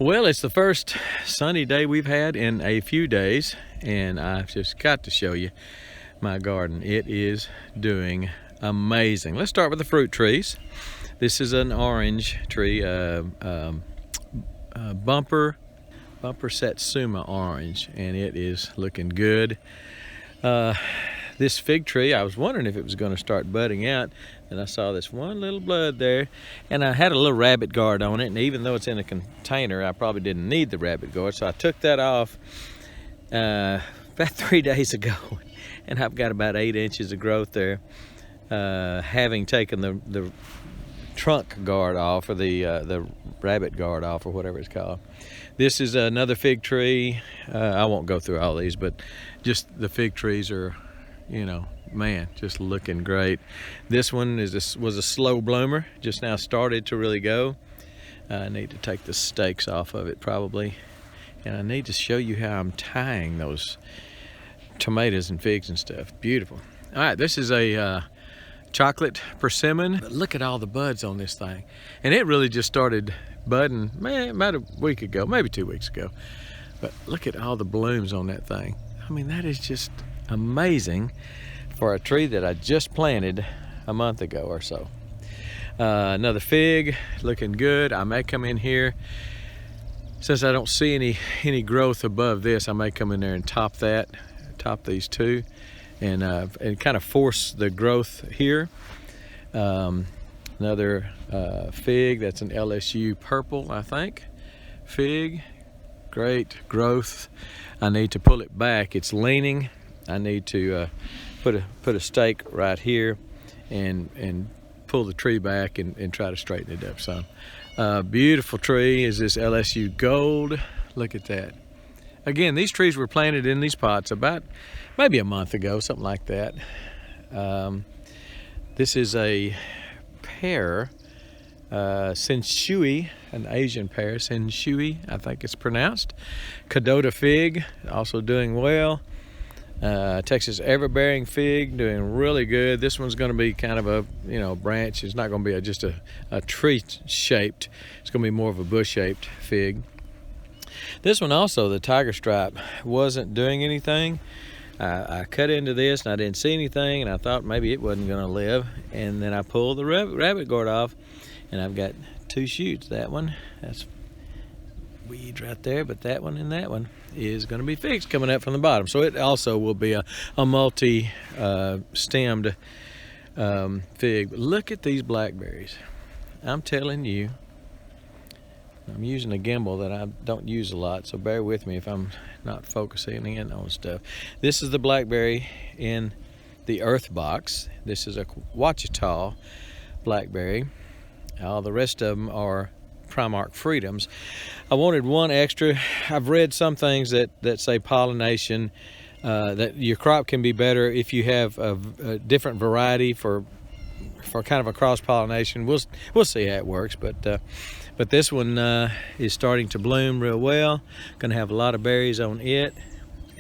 Well, it's the first sunny day we've had in a few days, and I've just got to show you my garden. It is doing amazing. Let's start with the fruit trees. This is an orange tree, bumper Satsuma orange, and it is looking good. This fig tree, I was wondering if it was going to start budding out, and I saw this one little bud there, and I had a little rabbit guard on it, and even though it's in a container, I probably didn't need the rabbit guard, so I took that off about 3 days ago, and I've got about 8 inches of growth there, having taken the trunk guard off, or the rabbit guard off, or whatever it's called. This is another fig tree. I won't go through all these, but just the fig trees are, you know, man, just looking great. This one was a slow bloomer, just now started to really go. I need to take the stakes off of it probably, and I need to show you how I'm tying those tomatoes and figs and stuff. Beautiful. All right, this is a chocolate persimmon. But look at all the buds on this thing, and it really just started budding, man, about a week ago, maybe 2 weeks ago. But look at all the blooms on that thing. I mean, that is just amazing for a tree that I just planted a month ago or so. Another fig, looking good. I may come in here, since I don't see any growth above this, I may come in there and top these two, and kind of force the growth here. Another fig, that's an LSU purple, I think, fig. Great growth. I need to pull it back, it's leaning. I need to put a stake right here and pull the tree back and try to straighten it up some. Beautiful tree is this LSU gold. Look at that. Again, these trees were planted in these pots about maybe a month ago, something like that. This is a pear, Senshui, an Asian pear, Senshui, I think it's pronounced. Cadota fig, also doing well. Texas ever-bearing fig, doing really good. This one's going to be kind of a, you know, branch. It's not going to be just a tree shaped. It's going to be more of a bush shaped fig. This one also, the tiger stripe, wasn't doing anything. I cut into this and I didn't see anything, and I thought maybe it wasn't going to live, and then I pulled the rabbit guard off, and I've got 2 shoots. That one, that's weeds right there, but that one and that one is going to be figs coming up from the bottom. So it also will be a multi stemmed fig. But look at these blackberries. I'm telling you, I'm using a gimbal that I don't use a lot, so bear with me if I'm not focusing in on stuff. This is the blackberry in the earth box. This is a Ouachita blackberry. All the rest of them are Primark Freedoms. I wanted one extra. I've read some things that say pollination, that your crop can be better if you have a different variety for kind of a cross pollination. We'll see how it works, but this one is starting to bloom real well. Gonna have a lot of berries on it,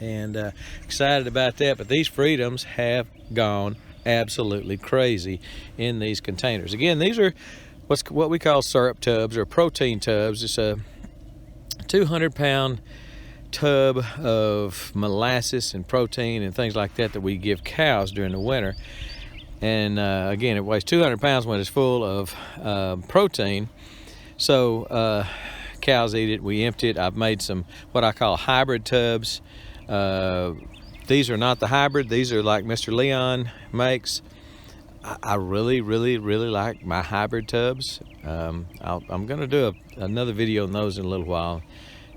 and excited about that. But these Freedoms have gone absolutely crazy in these containers. Again, these are what we call syrup tubs, or protein tubs. It's a 200-pound tub of molasses and protein and things like that we give cows during the winter. And again, it weighs 200 pounds when it's full of protein. So cows eat it, we empty it. I've made some what I call hybrid tubs. These are not the hybrid, these are like Mr. Leon makes. I really like my hybrid tubs. I'm gonna do another video on those in a little while,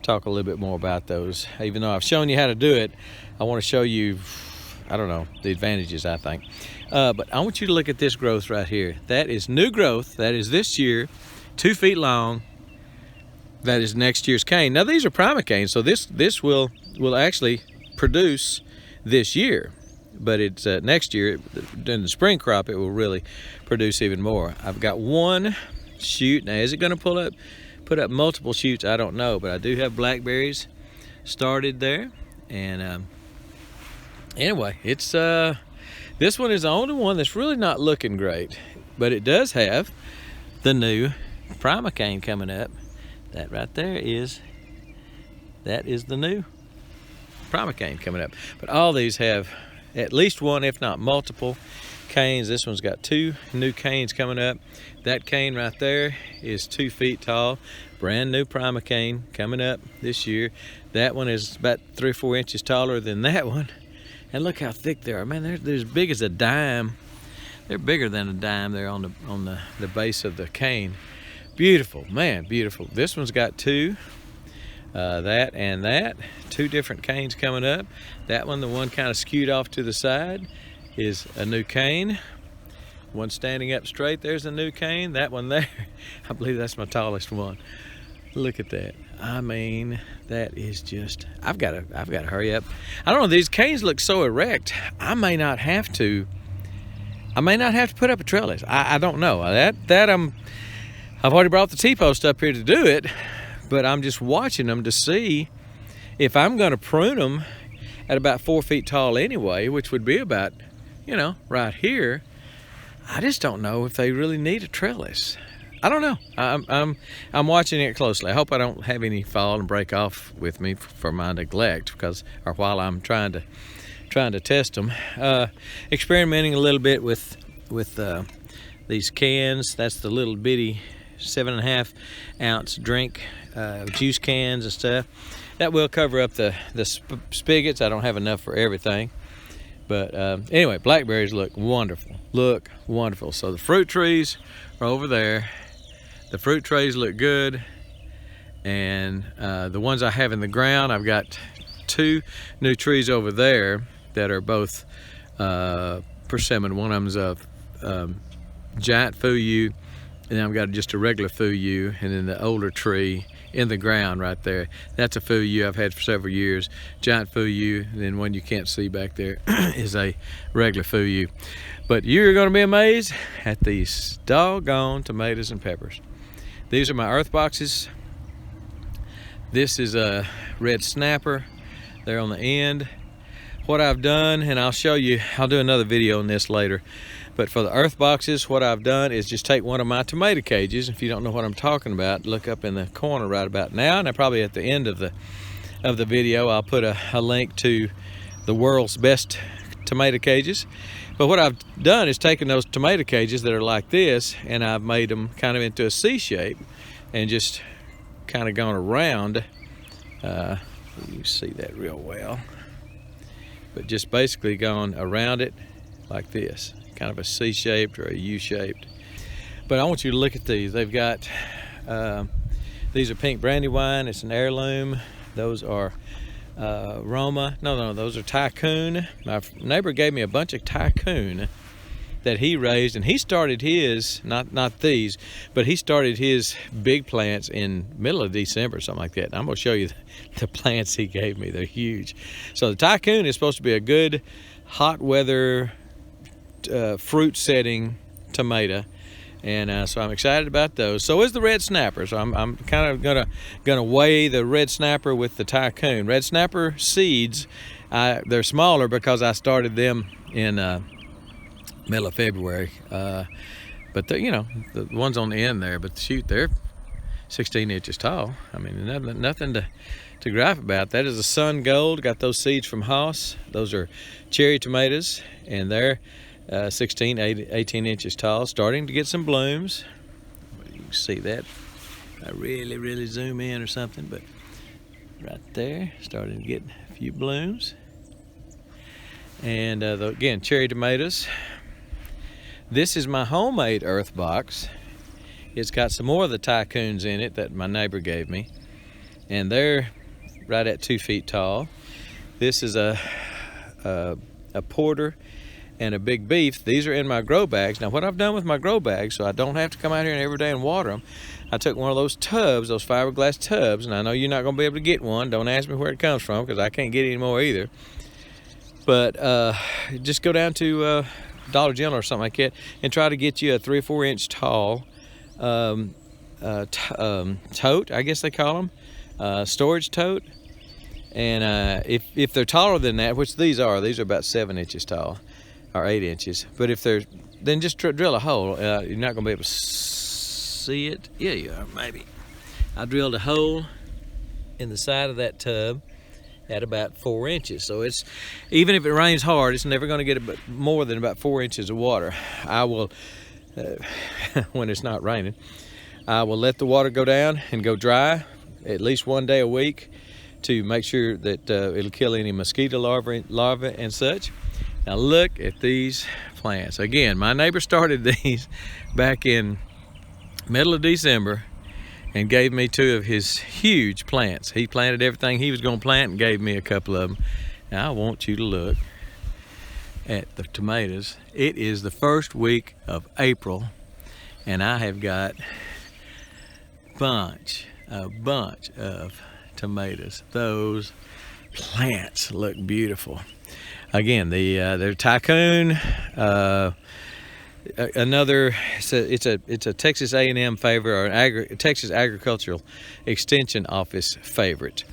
talk a little bit more about those. Even though I've shown you how to do it, I want to show you, I don't know, the advantages, I think. But I want you to look at this growth right here. That is new growth. That is this year, 2 feet long. That is next year's cane. Now these are primocanes, so this will actually produce this year. But it's next year, in the spring crop, it will really produce even more. I've got one shoot. Now, is it going to put up multiple shoots? I don't know, but I do have blackberries started there. And anyway, it's this one is the only one that's really not looking great, but it does have the new primocane coming up That right there is the new primer cane coming up. But all these have at least one, if not multiple, canes. This one's got 2 new canes coming up. That cane right there is 2 feet tall. Brand new primer cane coming up this year. That one is about 3 or 4 inches taller than that one. And look how thick they are. Man, they're as big as a dime. They're bigger than a dime there on the base of the cane. Beautiful, man, beautiful. This one's got 2. That and that. 2 different canes coming up. That one, the one kind of skewed off to the side, is a new cane. One standing up straight, there's a new cane. That one there, I believe that's my tallest one. Look at that. I mean, that is just, I've got to hurry up. I don't know, these canes look so erect. I may not have to put up a trellis. I don't know. I've already brought the T-post up here to do it, but I'm just watching them to see if I'm going to prune them at about 4 feet tall anyway, which would be about, you know, right here. I just don't know if they really need a trellis. I don't know. I'm watching it closely. I hope I don't have any fall and break off with me for my neglect, or while I'm trying to test them. Experimenting a little bit with these cans. That's the little bitty 7.5 ounce drink juice cans and stuff. That will cover up the spigots. I don't have enough for everything. But anyway, blackberries look wonderful. So the fruit trees are over there. The fruit trees look good. And the ones I have in the ground, I've got 2 new trees over there that are both persimmon. One of them's a giant fuyu, and then I've got just a regular fuyu, and then the older tree in the ground right there, that's a fuyu I've had for several years. Giant fuyu, and then one you can't see back there is a regular fuyu. But you're going to be amazed at these doggone tomatoes and peppers. These are my earth boxes. This is a red snapper there on the end. What I've done, and I'll show you, I'll do another video on this later, but for the earth boxes, what I've done is just take one of my tomato cages. If you don't know what I'm talking about, look up in the corner right about now, and probably at the end of the video I'll put a link to the world's best tomato cages. But what I've done is taken those tomato cages that are like this, and I've made them kind of into a C shape, and just kind of gone around. You see that real well, but just basically gone around it like this, kind of a C-shaped or a U-shaped. But I want you to look at these. They've got these are pink brandywine. It's an heirloom. Those are Roma. No, those are Tycoon. My neighbor gave me a bunch of Tycoon that he raised, and he started his, not these, but he started his big plants in middle of December, something like that. And I'm going to show you the plants he gave me. They're huge. So the Tycoon is supposed to be a good hot weather fruit setting tomato, and so I'm excited about those. So is the red snapper. So I'm kind of gonna weigh the red snapper with the Tycoon. Red snapper seeds, they're smaller because I started them in middle of February, but you know, the ones on the end there, but shoot, they're 16 inches tall. I mean, nothing to gripe about. That is a Sun Gold. Got those seeds from Haas. Those are cherry tomatoes, and they're 18 inches tall, starting to get some blooms. You can see that. I really zoom in or something, but right there, starting to get a few blooms. And again, cherry tomatoes. This is my homemade earth box. It's got some more of the Tycoons in it that my neighbor gave me, and they're right at 2 feet tall. This is a porter and a big beef. These are in my grow bags. Now what I've done with my grow bags, so I don't have to come out here every day and water them, I took one of those tubs, those fiberglass tubs, and I know you're not going to be able to get one. Don't ask me where it comes from, because I can't get any more either. But just go down to Dollar General or something like that and try to get you a 3 or 4 inch tall tote, I guess they call them, storage tote. And if they're taller than that, which these are about 7 inches tall or 8 inches, but if they're, then just drill a hole. You're not going to be able to see it. Yeah, you are, maybe. I drilled a hole in the side of that tub at about 4 inches. So it's, even if it rains hard, it's never going to get more than about 4 inches of water. I will, when it's not raining, I will let the water go down and go dry at least 1 day a week to make sure that it'll kill any mosquito larvae and such. Now look at these plants. Again, my neighbor started these back in middle of December and gave me 2 of his huge plants. He planted everything he was going to plant and gave me a couple of them. Now I want you to look at the tomatoes. It is the first week of April and I have got a bunch of tomatoes. Those plants look beautiful. Again, they're Tycoon. Another, it's a Texas A&M favorite, or an Texas Agricultural Extension Office favorite,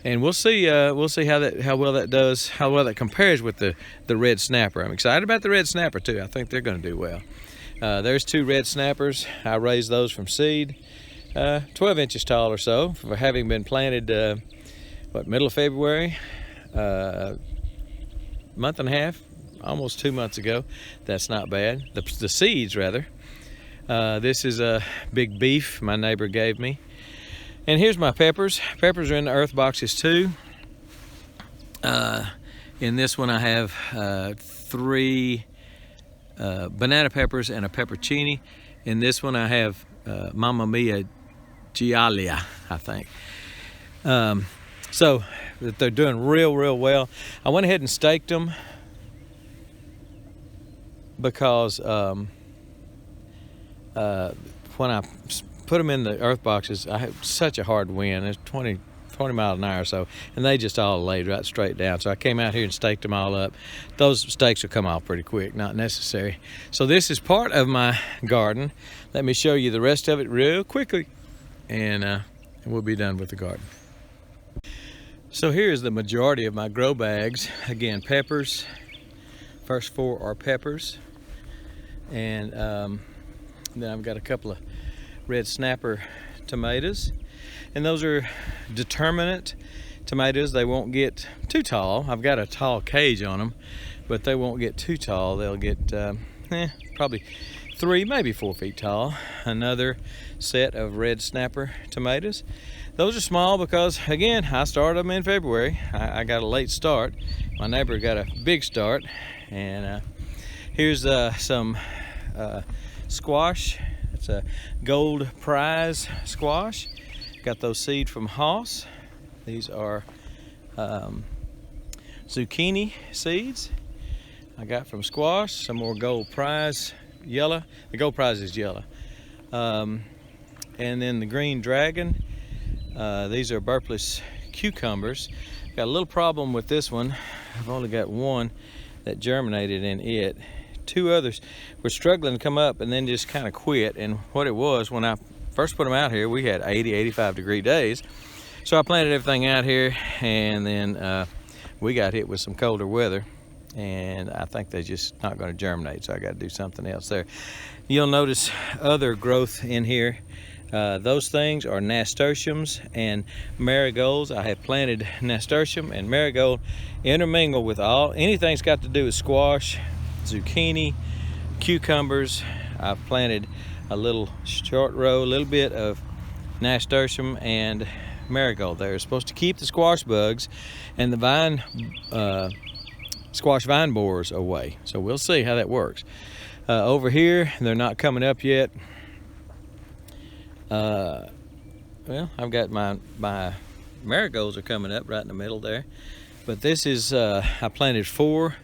and we'll see how well that does, how well that compares with the red snapper. I'm excited about the red snapper too. I think they're going to do well. There's 2 red snappers. I raised those from seed, 12 inches tall or so, for having been planted middle of February, month and a half, almost 2 months ago. That's not bad. The seeds, rather. This is a big beef my neighbor gave me. And here's my peppers. Peppers are in the earth boxes too. In this one I have 3 banana peppers and a peppercini. In this one I have Mamma Mia Gialia, I think. So they're doing real well. I went ahead and staked them because when I put them in the earth boxes, I had such a hard wind. It's 20 miles an hour or so, and they just all laid right straight down. So I came out here and staked them all up. Those stakes will come off pretty quick, not necessary. So this is part of my garden. Let me show you the rest of it real quickly, and we'll be done with the garden. So here's the majority of my grow bags. Again, peppers. First 4 are peppers, and then I've got a couple of red snapper tomatoes, and those are determinate tomatoes. They won't get too tall. I've got a tall cage on them, but they won't get too tall. They'll get probably 3, maybe 4 feet tall. Another set of red snapper tomatoes. Those are small because, again, I started them in February. I got a late start. My neighbor got a big start. And here's some squash. It's a gold prize squash. Got those seeds from Haas. These are zucchini seeds I got from squash. Some more gold prize yellow. The gold prize is yellow. And then the green dragon. These are Burpless cucumbers. Got a little problem with this one. I've only got 1 that germinated in it. 2 others were struggling to come up and then just kind of quit. And what it was, when I first put them out here, we had 85 degree days. So I planted everything out here, and then we got hit with some colder weather, and I think they're just not going to germinate, so I got to do something else there. You'll notice other growth in here. Those things are nasturtiums and marigolds. I have planted nasturtium and marigold intermingled with anything that's got to do with squash, zucchini, cucumbers. I've planted a little short row, a little bit of nasturtium and marigold there. It's supposed to keep the squash bugs and the squash vine borers away. So we'll see how that works. Over here, they're not coming up yet. Well, I've got my marigolds are coming up right in the middle there. But this is, I planted four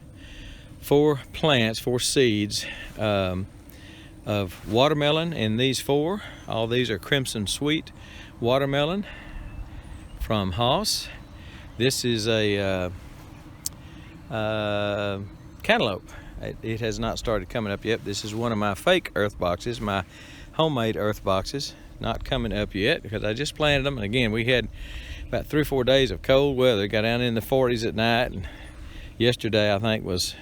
plants, 4 seeds of watermelon, and these 4, all these are Crimson Sweet watermelon from Haas. This is a cantaloupe. It has not started coming up yet. This is one of my fake earth boxes, my homemade earth boxes. Not coming up yet because I just planted them. And again, we had about 3 or 4 days of cold weather. Got down in the 40s at night, and yesterday I think was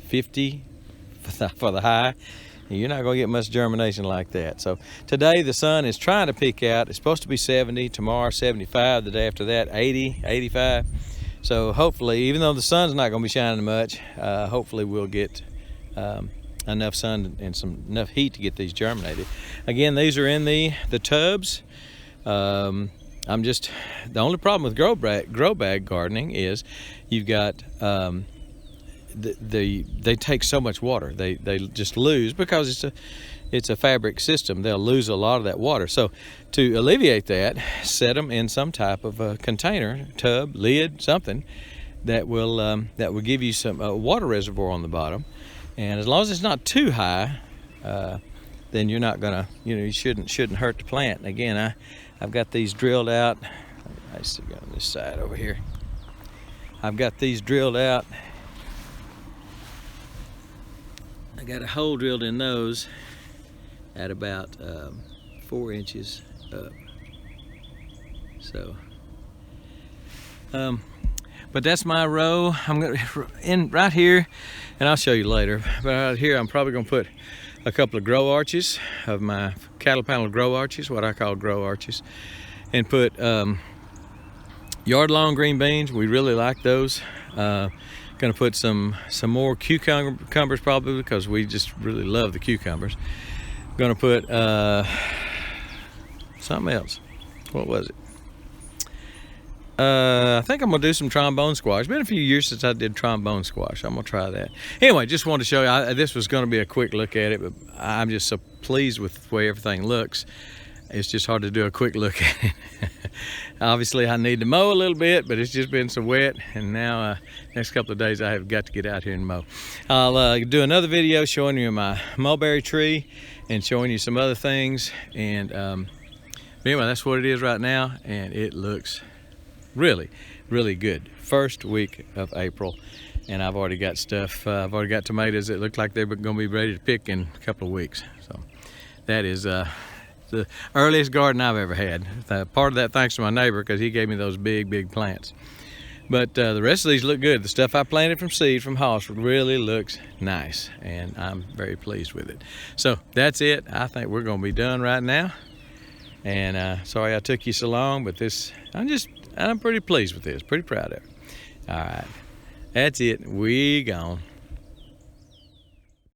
50 for the high, you're not going to get much germination like that. So today the sun is trying to peek out. It's supposed to be 70, tomorrow 75, the day after that 80, 85. So hopefully, even though the sun's not going to be shining much, hopefully we'll get enough sun and enough heat to get these germinated. Again, these are in the tubs. The only problem with grow bag gardening is you've got they take so much water. They just lose, because it's a fabric system. They'll lose a lot of that water. So to alleviate that, set them in some type of a container, tub, lid, something that will give you some water reservoir on the bottom. And as long as it's not too high, then you're not gonna, you shouldn't hurt the plant. And again, I've got these drilled out. I still got on this side over here. I've got these drilled out. I got a hole drilled in those at about 4 inches up. So, but that's my row. I'm gonna in right here, and I'll show you later. But right here, I'm probably gonna put a couple of grow arches of my cattle panel grow arches, what I call grow arches, and put yard-long green beans. We really like those. Gonna put some more cucumbers probably, because we just really love the cucumbers. Gonna put something else. What was it? I think I'm gonna do some trombone squash. It's been a few years since I did trombone squash. I'm gonna try that. Anyway, just wanted to show you, this was gonna be a quick look at it, but I'm just so pleased with the way everything looks. It's just hard to do a quick look at it. Obviously I need to mow a little bit, but it's just been so wet, and now next couple of days I have got to get out here and mow. I'll do another video showing you my mulberry tree and showing you some other things. And but anyway, that's what it is right now, and it looks really, really good. First week of April, and I've already got stuff. I've already got tomatoes that look like they're going to be ready to pick in a couple of weeks. So that is the earliest garden I've ever had. Part of that thanks to my neighbor, because he gave me those big plants. But the rest of these look good. The stuff I planted from seed from Hoss really looks nice, and I'm very pleased with it. So that's it. I think we're going to be done right now. And sorry I took you so long, but I'm pretty pleased with this. Pretty proud of it. All right, that's it. We gone.